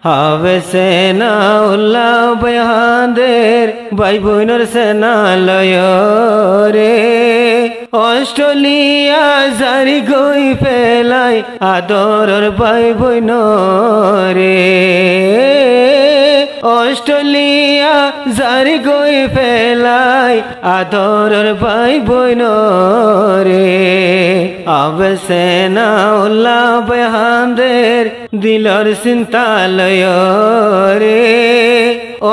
হবে সেনা উল্লাহ বয়ানদের ভাই বোনের সেনা লয় রে অস্ট্রেলিয়া জারি গই ফেলাই আদরের ভাই বোন রে অস্ট্রেলিয়া জারি গই ফেলাই আদরের ভাই বোন রে হবে সেনা উল্লাহ বয়ানদের দিলর চিন্তা লয় রে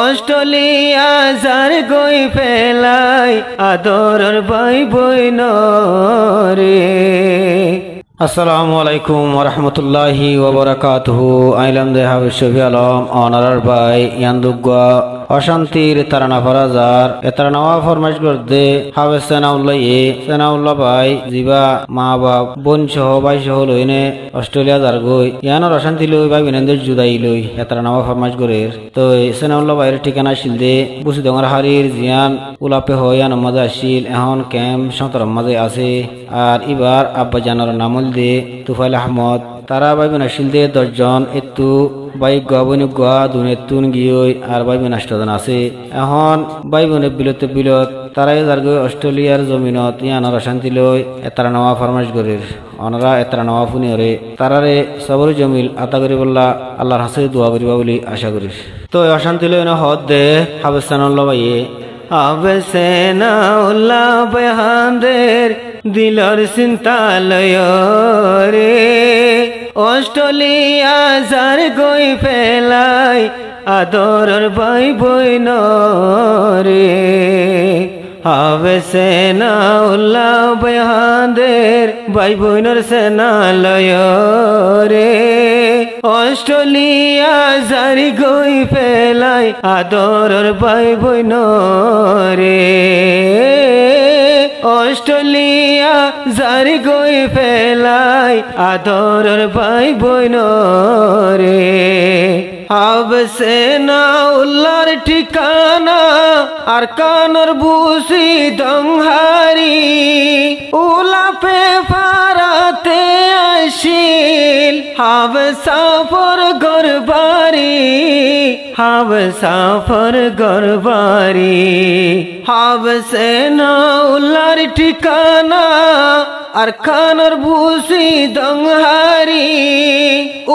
অস্ট্রেলিয়া জারি গই ফেলাই আদরের ভাই বোন রে। আসসালামু আলাইকুম ওয়া রাহমাতুল্লাহি ওয়া বারাকাতুহু। আইলাম দে হাবিব শফি আলম অনারার ভাই ইয়ান্দুগা অশান্তির তারানা ফরাজার এতারানাওয়া ফরমাইশ করতে হাবে সেনাউল্লাহ ভাই জিবা মা বাপ বোন সহ ভাই সহ লইনে অস্ট্রেলিয়া যার গই ইয়ানোর অশান্তি লই ভাই বিনেন্দের জুদাই লই এতারানাওয়া ফরমাইশ করে তো সেনাউল্লাহ ভাইয়ের ঠিকানা আসিল দে বুসি ডঙ্গার হারির জিয়ান উলাপে হইয়ান মাঝে আসিল এখন ক্যাম্প সতর মাঝে আছে আর এবার আব্বা জানার নামল দে তুফাইল আহমদ তারা ভাই বোন আসিল দে 10 জন এতু ভাই গাবনি গা দুনে তুন গিয়ে আর ভাই বোন 8 জন আছে এখন ভাই বোনের বিলত তারাই যার গই অস্ট্রেলিয়ার জমিনত ইয়ানোর অশান্তি লই এতারা নওয়া ফরমাইশ করে অনারা এতারা নওয়া ফুনি হরে তারারে সবর জমিল আতা করি বললা আল্লাহর হাসে দোয়া করিবা বলি আশা করি। তো অশান্তি লই না হদ দে হাবে সেনাউল্লাহ ভাইয়ে হবে সেনাউল্লাহ বয়ানদের দিলর চিন্তা লয় রে অস্ট্রেলিয়া জার গই ফেলাই আদরের ভাই বোন রে হবে সেনাউল্লাহ বয়ানদের ভাই বোনের সেনা লয় রে অস্ট্রেলিয়া জারি গই ফেলাই আদরের ভাই বোন রে অস্ট্রেলিয়া জারি গই ফেলাই আদরের ভাই বোন রে হবে সেনাউল্লাহর ঠিকানা আর কানর বুসি দংহারি উলাপে ফারাতে আসিল হবে সাফর গরবারি হবে সাফর গরবারি হবে সেনাউল্লাহর ঠিকানা আর কানর বুসি দংহারি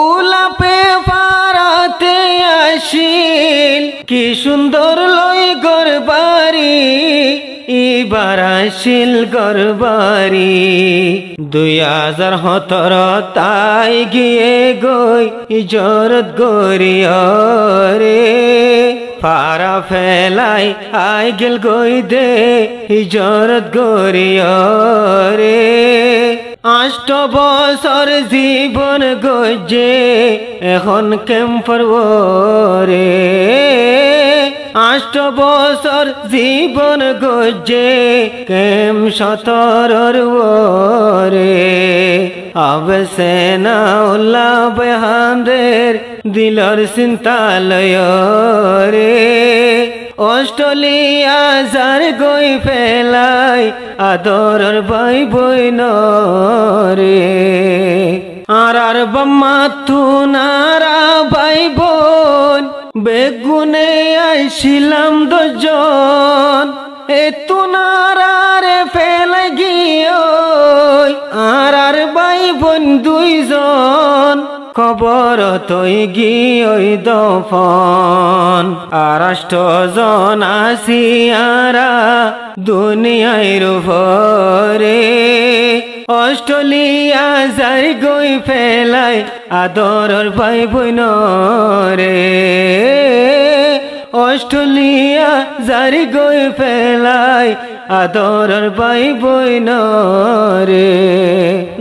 উলাপে ফারাতে আসিল কি সুন্দর লই গরবারি এবার আসিল গরবারি 2017 তাই গিয়ে গই ইজরত গরিয়া রে পারা ফেলাই আই গেল গই দে ইজরত গরিয়া রে 8 বছর জীবন গজে এখন কেম্পর রে 8 বছর জীবন গজে কেম 17 রে হবে সেনাউল্লাহ বয়ানদের দিলর চিন্তা লয় রে অস্ট্রেলিয়া জার গই ফেলাই আদরের ভাই বোন রে আর বাম্মা তুনারা ভাই বোন বেগুনে আইছিলাম 10 জন এ তুনারা রে ফেলে গিয়ে আর ভাই বোন 2 জন কবর তৈ গিয়ে দফন আর 8 জন আসিয়ারা দুনিয়ার ভরে অস্ট্রেলিয়া যাই গই ফেলাই আদরের ভাই বোন রে অস্ট্রেলিয়া জারি গই ফেলাই আদরের ভাই বোন রে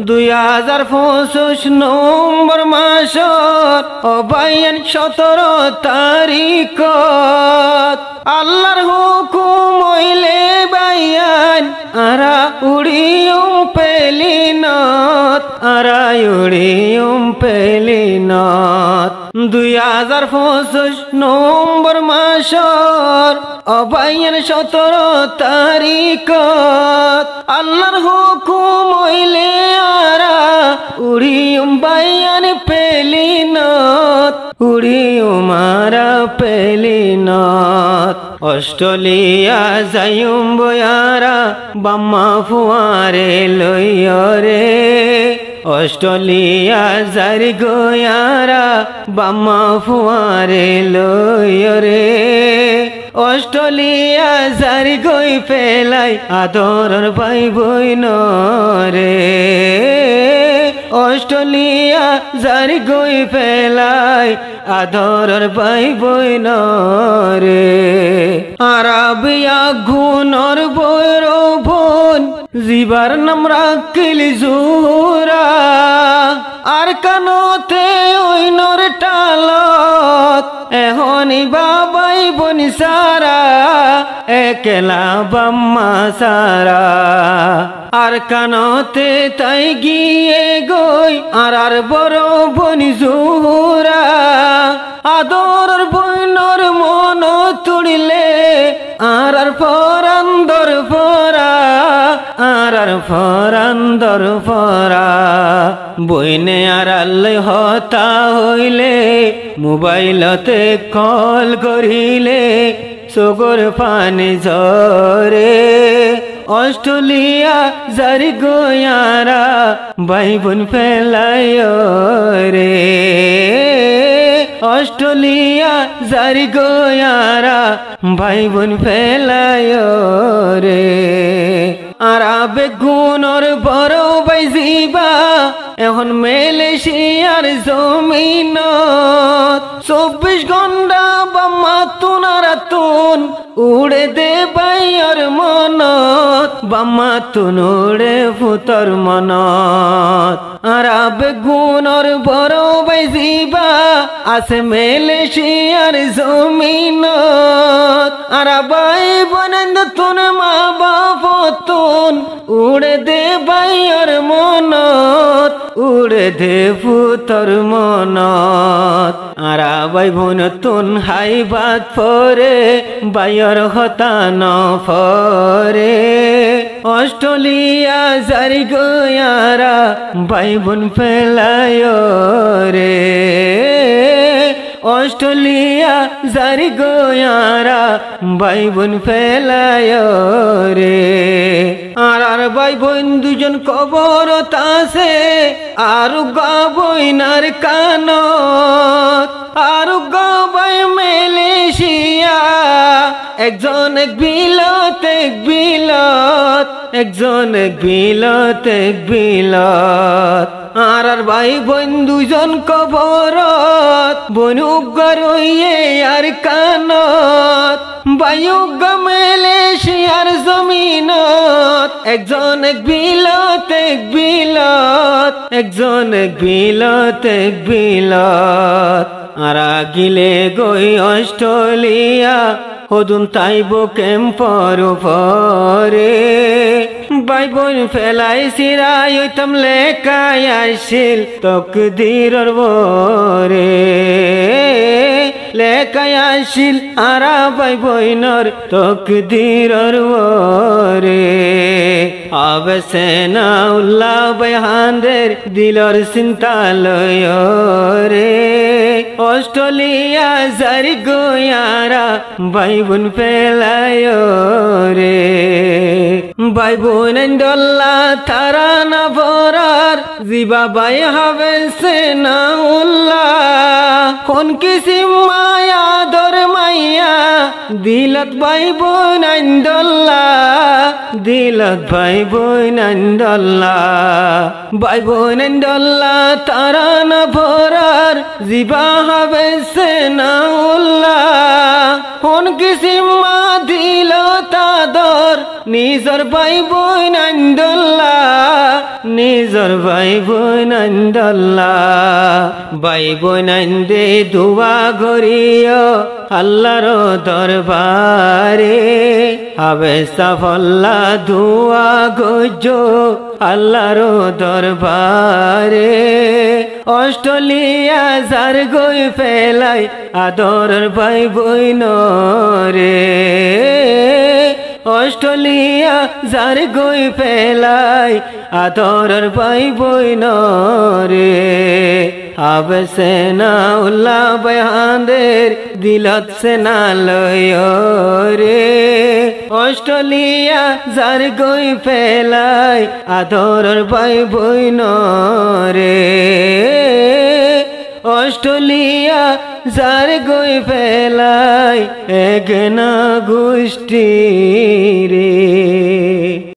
2025 নভেম্বর মাসত অবায়ন 17 তারিখত আল্লাহর হুকুম হইলে বাইয়ান আরা উড়িয়ম পেলিনত আরা উড়িয়ম পেলিনত 2025 নভেম্বর মাসর অবায়ন 17 তারিখ তরিকত আল্লাহর হুকুম হইলে আরা উড়িউম বাইয়ান পেলিনত উড়িউম আরা পেলিনত অস্ট্রেলিয়া যাইউম বয়ারা বাম্মা ফুয়ারে লইয়রে অস্ট্রেলিয়া যারি গয়ারা বাম্মা ফুয়ারে লইয়রে অস্ট্রেলিয়া যারি গই পেলাই আদরর ভাই বইন রে অস্ট্রেলিয়া যারি গই পেলাই আদরর ভাই বইন রে আরাবিয়া গুণর বৈর বোন জিবার নাম রাখিল জুরা আর কানতে ওইনর টালত এহনি বাবাই বনি সারা একলা বাম্মা সারা আর কানতে তাই গিয়ে গই আর বড় বনি জুরা আদর বইনর মন তুড়িলে আর ফরান্দর ফরা আর ফরান্দর ফরা বইনে আর আল্লাহ হতা হইলে মোবাইলতে কল করিলে সগর পানি ঝরে অস্ট্রেলিয়া যারি গয়ারা ভাই বোন ফেলায় রে অস্ট্রেলিয়া যারি গয়ারা ভাই বোন ফেলায় রে আর বেগুনর বড় বাইজিবা এখন মালয়েশিয়ার জমিন 24 ঘন্টা বাম্মা তুনারাতুন উড়ে দে বাইয়ার মনত বাম্মা তুন উড়ে ফুতর মনত আর বেগুনর বড় বাইজিবা আছে মালয়েশিয়ার জমিন আর ভাই বোনেন তুন মা বাপ তুন উড়ে দে বাইয়ার মনত উড়ে দে ফুতর মনত আর ভাই বোন তুন হাই বাত পরে বাইয়ার হতা ন ফরে অস্ট্রেলিয়া যারি গয়ারা ভাই বোন ফেলায় রে অস্ট্রেলিয়া যারি গয়ারা ভাই বোন ফেলায় রে আর ভাই বোন দুজন কবর তাসে আর গাবইনার কানত আর গাবাই মালয়েশিয়া একজন এক বিলত এক বিলত একজন এক বিলত এক বিলত আর ভাই বোন দুজন কবরত বোন উগ্র হইয়ে আর কানত বায়ুগ মালয়েশিয়ার জমিনত একজন এক বিলত এক বিলত একজন এক বিলত এক বিলত আর গিলে গই অস্ট্রেলিয়া হদুন তাইব কেম্পর পরে ভাই বোন ফেলাই সিরাই হইতাম লেখায় আসিল তকদিরর বরে লেখায় আসিল আরা ভাই বোনর তকদিরর বরে আবেসে না উল্লাহ বয়ানদের দিলর চিন্তা লয় রে অস্ট্রেলিয়া যারি গয়ারা ভাই বোন ফেলায় রে ভাই বোন ডল্লা তারা না ভরার জিবা ভাই হবে সে না উল্লাহ কোন কিসিম মায়া দর মাইয়া দিলত ভাই বোন ডল্লা দিলত ভাই বোন ডল্লা ভাই বোন ডল্লা তারা না ভরার জিবা হবে সে না উল্লাহ কোন কিসিম মা দিল তাদর নিজর ভাই বোন ডল্লা নিজর ভাই বোন ডল্লা ভাই বোন দে দুয়া গরিয় আল্লাহর দরবারে হবে সাফল্লা দুয়া গজো আল্লাহর দরবারে অস্ট্রেলিয়া যার গই ফেলাই আদর ভাই বোন রে অস্ট্রেলিয়া যার গই ফেলাই আদরের ভাই বইন রে আবসে না উল্লাহ বয়ানদের দিলত সে না লয় রে অস্ট্রেলিয়া যার গই ফেলাই আদরের ভাই বইন রে অস্ট্রেলিয়া যার গই ফেলাই এক না গোষ্ঠী রে।